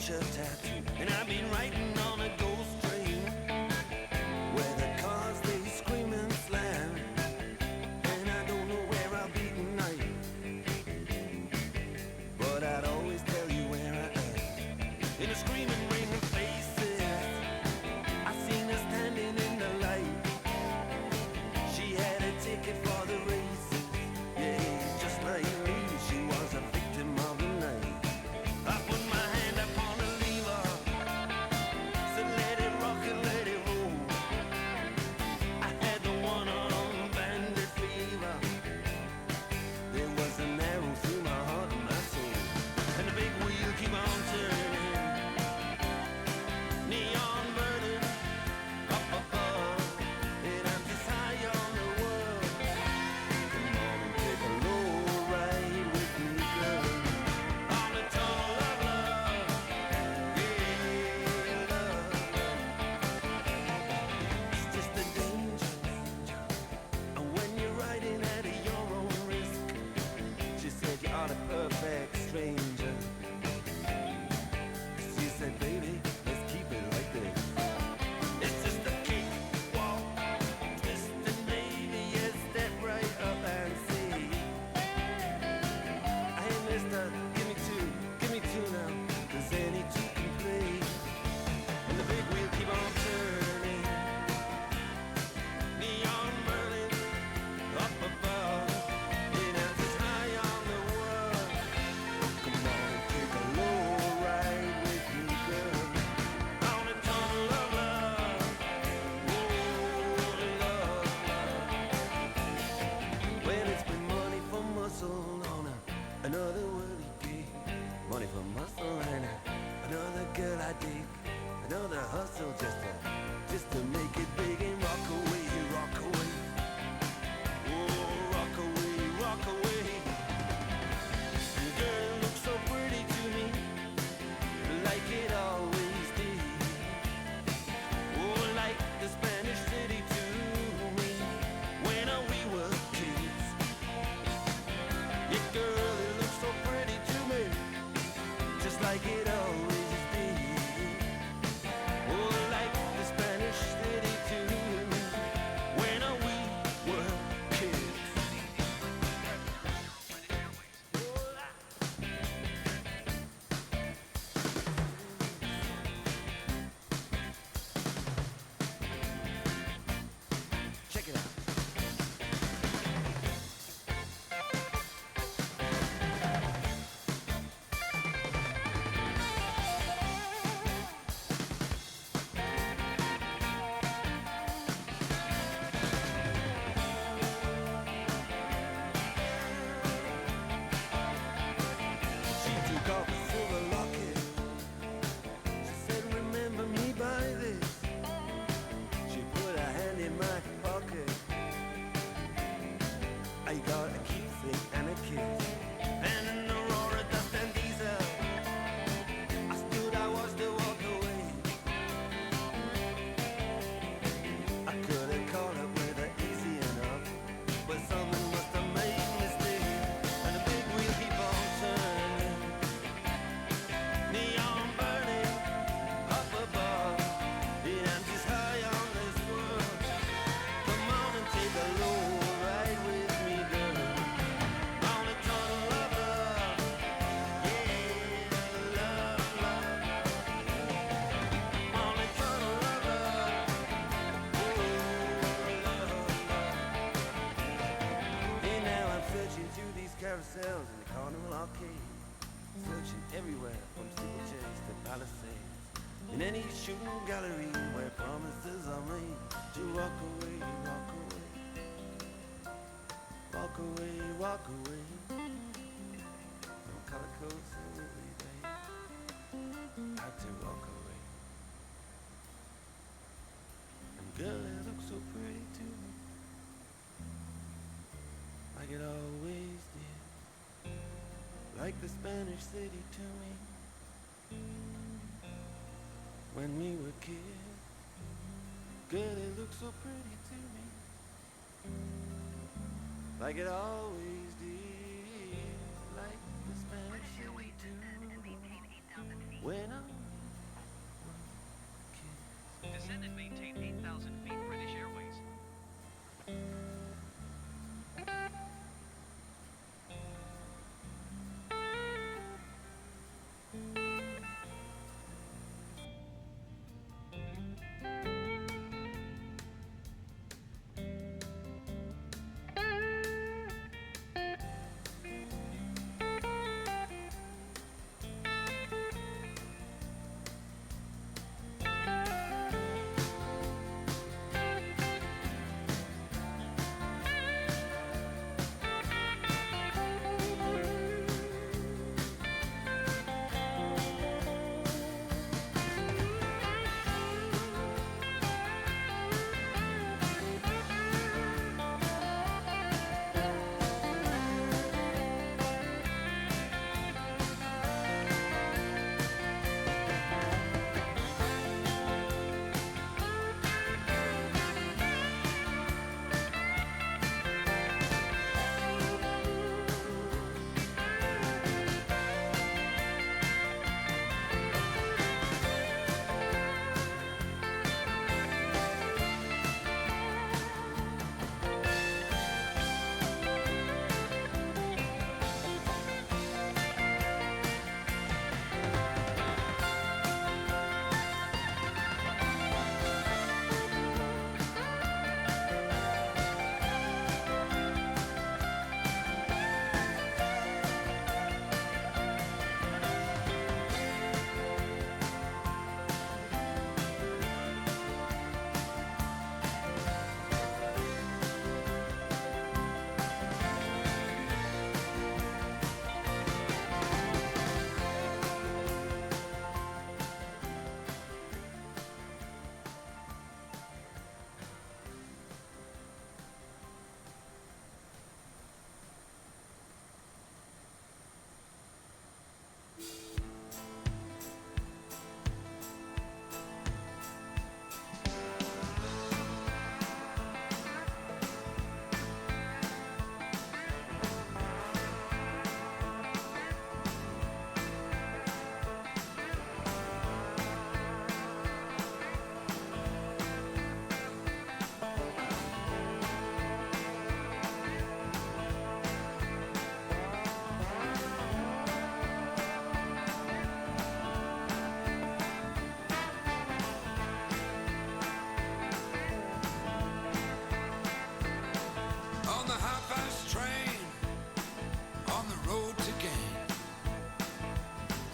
picture tattoo, and I've been riding on a ghost train where the cars they scream and slam, and I don't know where I'll be tonight, but I'd always tell you where I am. In a screaming ring of faces, I seen her standing in the another worldly gig, money for muscle and another girl I dig, another hustle just to make it big and rock away, rock away. Oh, rock away, rock away. Girl, it looks so pretty to me, like it always did. Oh, like the Spanish city to me, when we were kids. Yeah, girl, it looks so pretty to me, just like it always did. Oh, like the Spanish city to me, when we were kids. Check it out. She took off a silver locket. She said, remember me by this. She put her hand in my pocket. I got a keepsake and a kiss, and an Aurora dust and diesel. I stood, I watched her walk away. I could have caught up with her easy enough, but something must have made me stay. And the big wheel keep on turning, neon burning up above. And I'm just high on this world. Come on and take a low ride with me, girl. On a tunnel of love, yeah, love, love. On a tunnel of love, oh, love, love. And now I'm searching through these carousels in the carnival arcade, searching everywhere from steeplechase to palisades, in any shooting gallery where promises are made to walk away, walk away, walk away, walk away. From color codes and Whitley Bay, had to walk away. And girl, it looks so pretty to me, like it always did, like the Spanish city to me, when we were kids. Girl, it looks so pretty to me, like it always did, like the Spanish city to me, when I was kids. Descend and maintain 8,000 feet British Airways.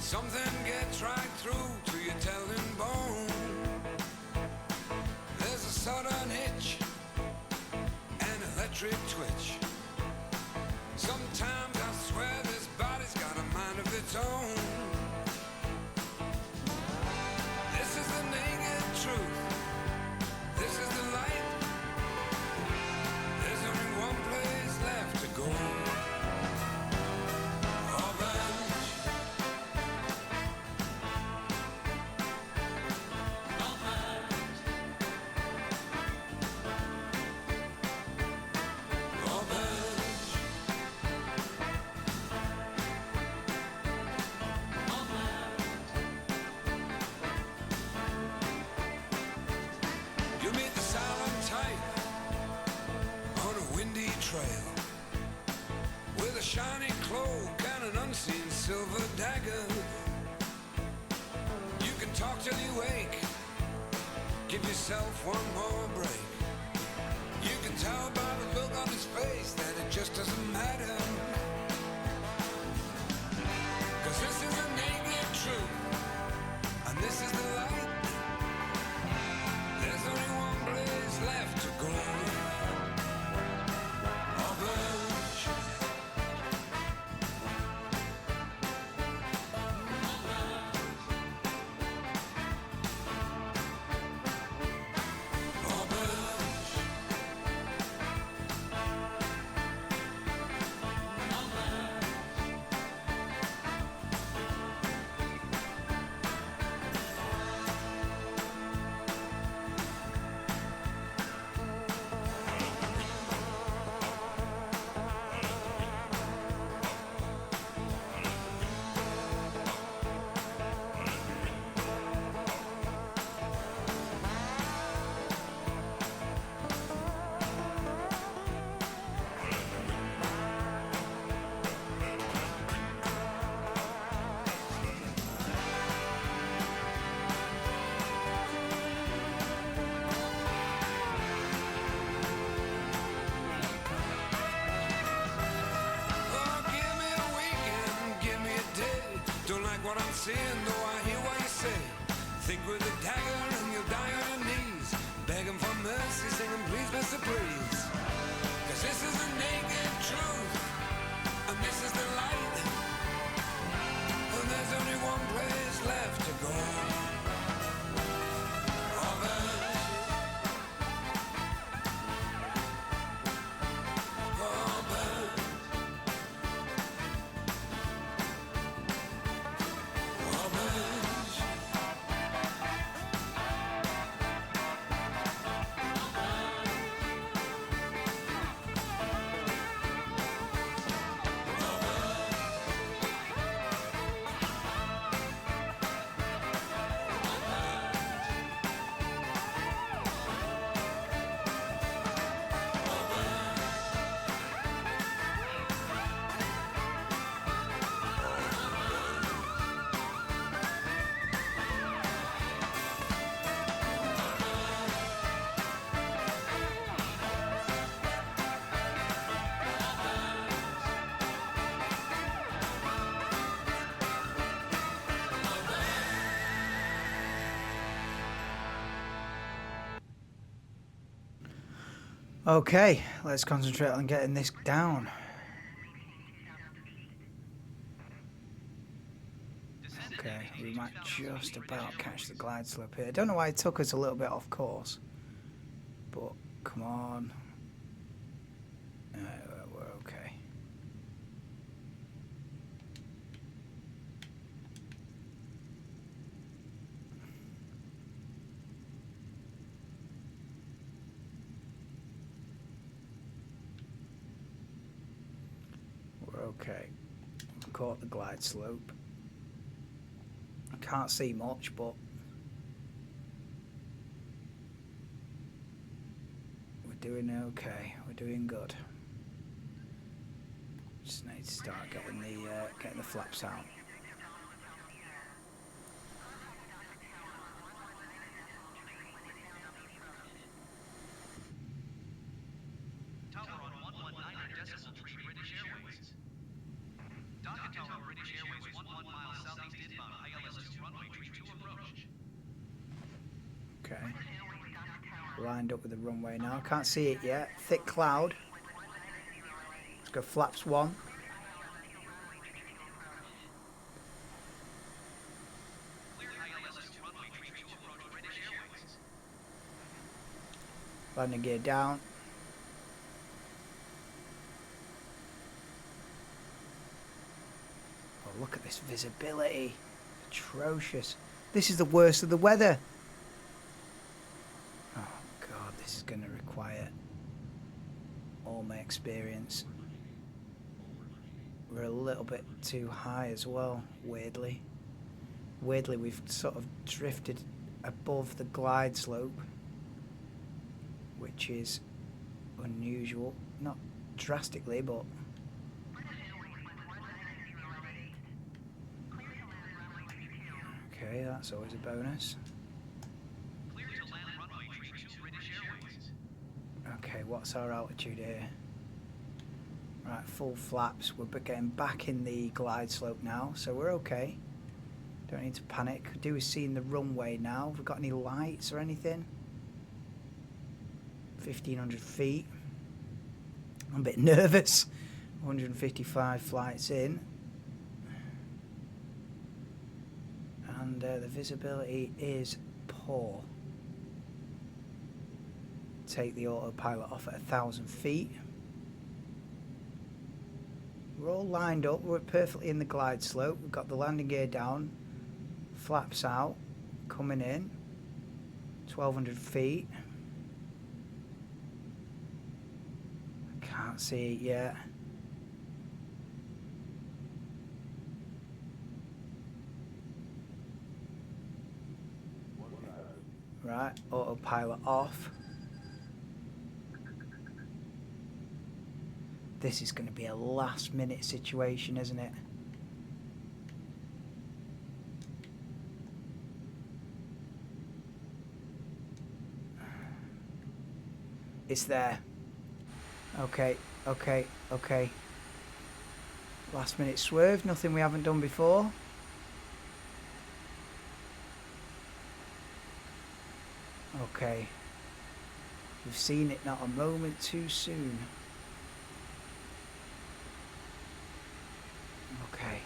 Something gets right through to your telling bone. There's a sudden hitch, an electric twitch. Sometimes I swear this body's got a mind of its own. This is the naked truth. This is the light. There's only one place left to go. You meet the silent type on a windy trail with a shiny cloak and an unseen silver dagger. You can talk till you wake, give yourself one more break. You can tell by the look on his face that it just doesn't matter. 'Cause this is the naked truth, and this is the light. There's only one place left to go. Orange. Orange. Oh, give me a weekend, give me a day. Don't like what I'm seeing, though I hear what you say. Think with a dagger and you'll die on your knees, begging for mercy, singing please, Mr. Please. 'Cause this is the naked truth, and this is the light. And there's only one place left to go. Orange. Orange. Orange. Okay, let's concentrate on getting this down. Okay, we might just about catch the glide slope here. I don't know why it took us a little bit off course, but come on. We're okay. We're okay. We've caught the glide slope. I can't see much, but we're doing okay. We're doing good. Just need to start getting the flaps out. Tower on 119.3 British Airways. Dhaka Tower, British Airways 11 miles southeast inbound. lined up with the runway now. Can't see it yet. Thick cloud. Let's go flaps 1. Landing gear down. Oh, look at this visibility. Atrocious. This is the worst of the weather. Oh God, this is going to require all my experience. We're a little bit too high as well, weirdly. Weirdly, we've sort of drifted above the glide slope, which is unusual. Not drastically, but... Okay, that's always a bonus. Okay, what's our altitude here? Right, full flaps. We're getting back in the glide slope now, so we're okay. Don't need to panic. Could do is seeing the runway now. Have we got any lights or anything? 1,500 feet. I'm a bit nervous. 155 flights in. And the visibility is poor. Take the autopilot off at 1,000 feet. We're all lined up. We're perfectly in the glide slope. We've got the landing gear down. Flaps out. Coming in. 1,200 feet. I can't see it yet. Right, autopilot off. This is going to be a last minute situation, isn't it? It's there. Okay, okay, okay. Last minute swerve, nothing we haven't done before. Okay. We've seen it not a moment too soon. Okay.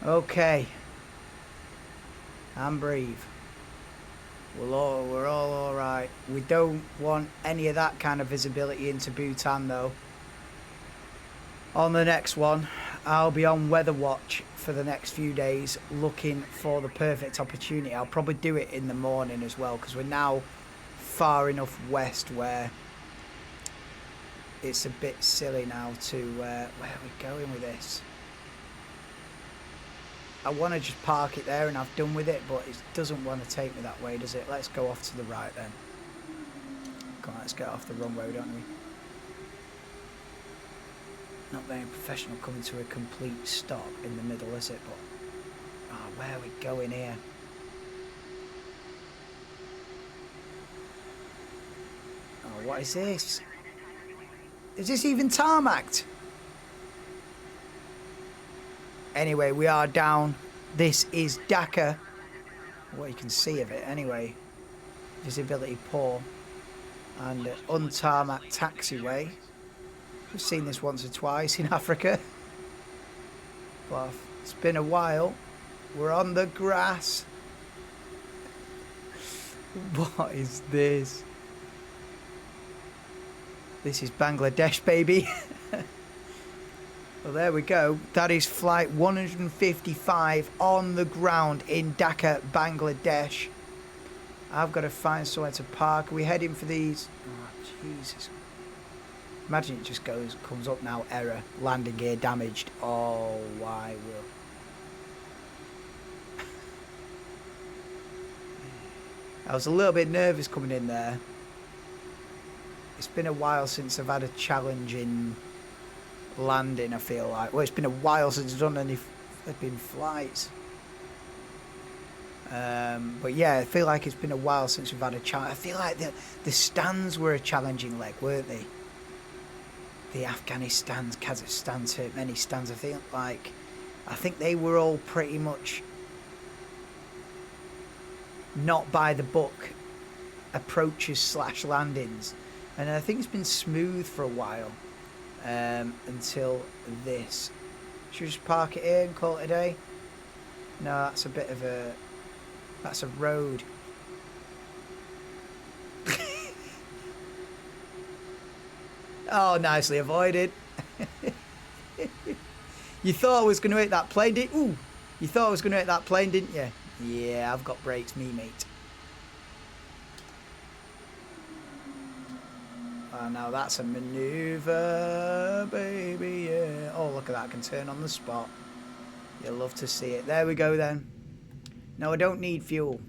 Okay. And breathe. We're all alright. We don't want any of that kind of visibility into Bhutan though. On the next one, I'll be on weather watch for the next few days looking for the perfect opportunity. I'll probably do it in the morning as well because we're now far enough west where it's a bit silly now to... where are we going with this? I want to just park it there and I've done with it, but it doesn't want to take me that way, does it? Let's go off to the right then. Come on, let's get off the runway, don't we? Not very professional coming to a complete stop in the middle, is it? But, oh, where are we going here? Oh, what is this? Is this even tarmacked? Anyway, we are down. This is Dhaka. What you can see of it anyway. Visibility poor. And untarmacked taxiway. We've seen this once or twice in Africa. But it's been a while. We're on the grass. What is this? This is Bangladesh, baby. Well, there we go. That is flight 155 on the ground in Dhaka, Bangladesh. I've got to find somewhere to park. Are we heading for these? Oh, Jesus. Imagine it just comes up now, error, landing gear damaged. Oh, why will... I was a little bit nervous coming in there. It's been a while since I've had a challenge in landing, I feel like. Well, it's been a while since I've done any flipping flights. But yeah, I feel like it's been a while since we've had a challenge. I feel like the stands were a challenging leg, weren't they? The Afghanistan, Kazakhstan, Turkmenistan, I think they were all pretty much not by the book approaches / landings. And I think it's been smooth for a while until this. Should we just park it here and call it a day? No, that's a bit of a... That's a road. Oh, nicely avoided. You thought I was going to hit that plane, didn't you? Ooh, you thought I was going to hit that plane, didn't you? Yeah, I've got brakes, me mate. Oh, now that's a manoeuvre, baby, yeah. Oh, look at that, I can turn on the spot. You'll love to see it. There we go then. No, I don't need fuel.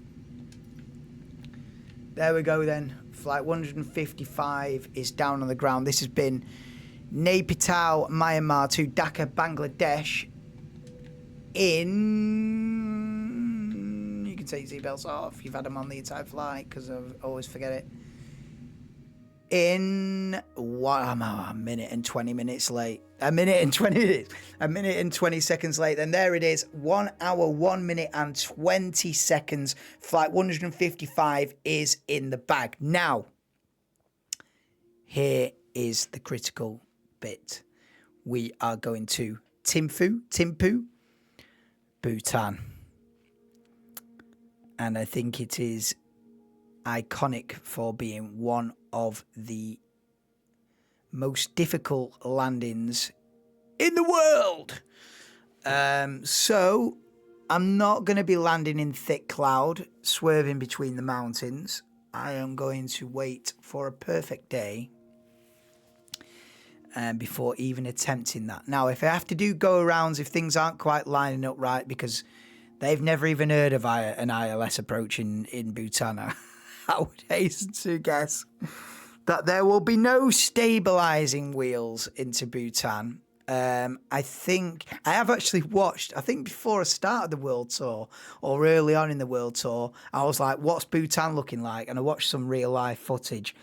There we go then. Flight 155 is down on the ground. This has been Naypyitaw, Myanmar to Dhaka, Bangladesh. You can take your seatbelts off. You've had them on the entire flight because I always forget it. I'm a minute and 20 minutes late. A minute and 20 minutes. A minute and 20 seconds late. Then there it is. 1 hour, 1 minute and 20 seconds. Flight 155 is in the bag. Now, here is the critical bit. We are going to Thimphu, Bhutan. And I think it is iconic for being one of the most difficult landings in the world. So I'm not going to be landing in thick cloud, swerving between the mountains. I am going to wait for a perfect day before even attempting that. Now, if I have to do go-arounds, if things aren't quite lining up right, because they've never even heard of an ILS approach in Bhutan, I would hasten to guess that there will be no stabilising wheels into Bhutan. I think I have actually watched, I think before I started the world tour or early on in the world tour, I was like, what's Bhutan looking like? And I watched some real life footage.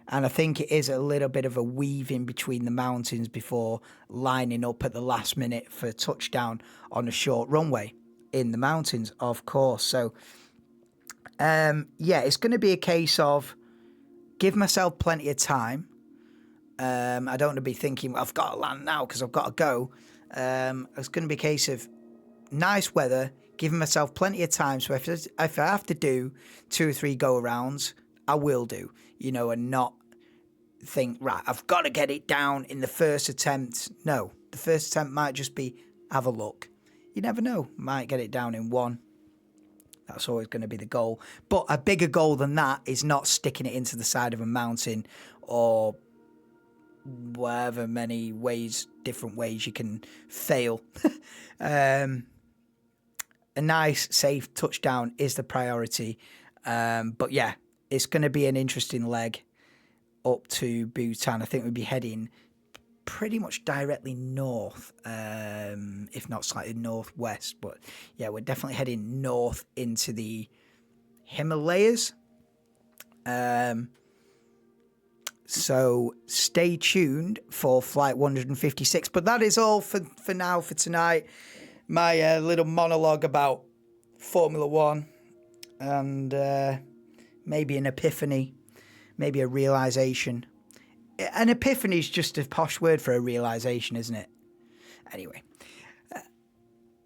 And I think it is a little bit of a weaving between the mountains before lining up at the last minute for touchdown on a short runway in the mountains, of course. So, yeah, it's going to be a case of give myself plenty of time. I don't want to be thinking, well, I've got to land now because I've got to go. It's going to be a case of nice weather, giving myself plenty of time. So if I have to do 2 or 3 go-arounds, I will do, and not think, right, I've got to get it down in the first attempt. No, the first attempt might just be have a look. You never know, might get it down in 1. That's always going to be the goal. But a bigger goal than that is not sticking it into the side of a mountain or whatever many ways, different ways you can fail. A nice, safe touchdown is the priority. But yeah, it's going to be an interesting leg up to Bhutan. I think we'll be heading pretty much directly north, if not slightly northwest. But yeah, we're definitely heading north into the Himalayas. So stay tuned for flight 156. But that is all for now, for tonight. My little monologue about Formula One and maybe an epiphany, maybe a realisation. An epiphany is just a posh word for a realisation, isn't it? Anyway,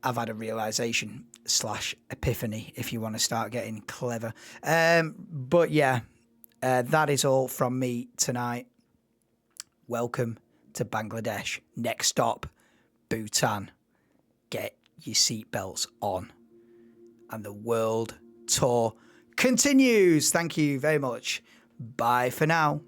I've had a realisation / epiphany, if you want to start getting clever. But yeah, that is all from me tonight. Welcome to Bangladesh. Next stop, Bhutan. Get your seatbelts on. And the world tour continues. Thank you very much. Bye for now.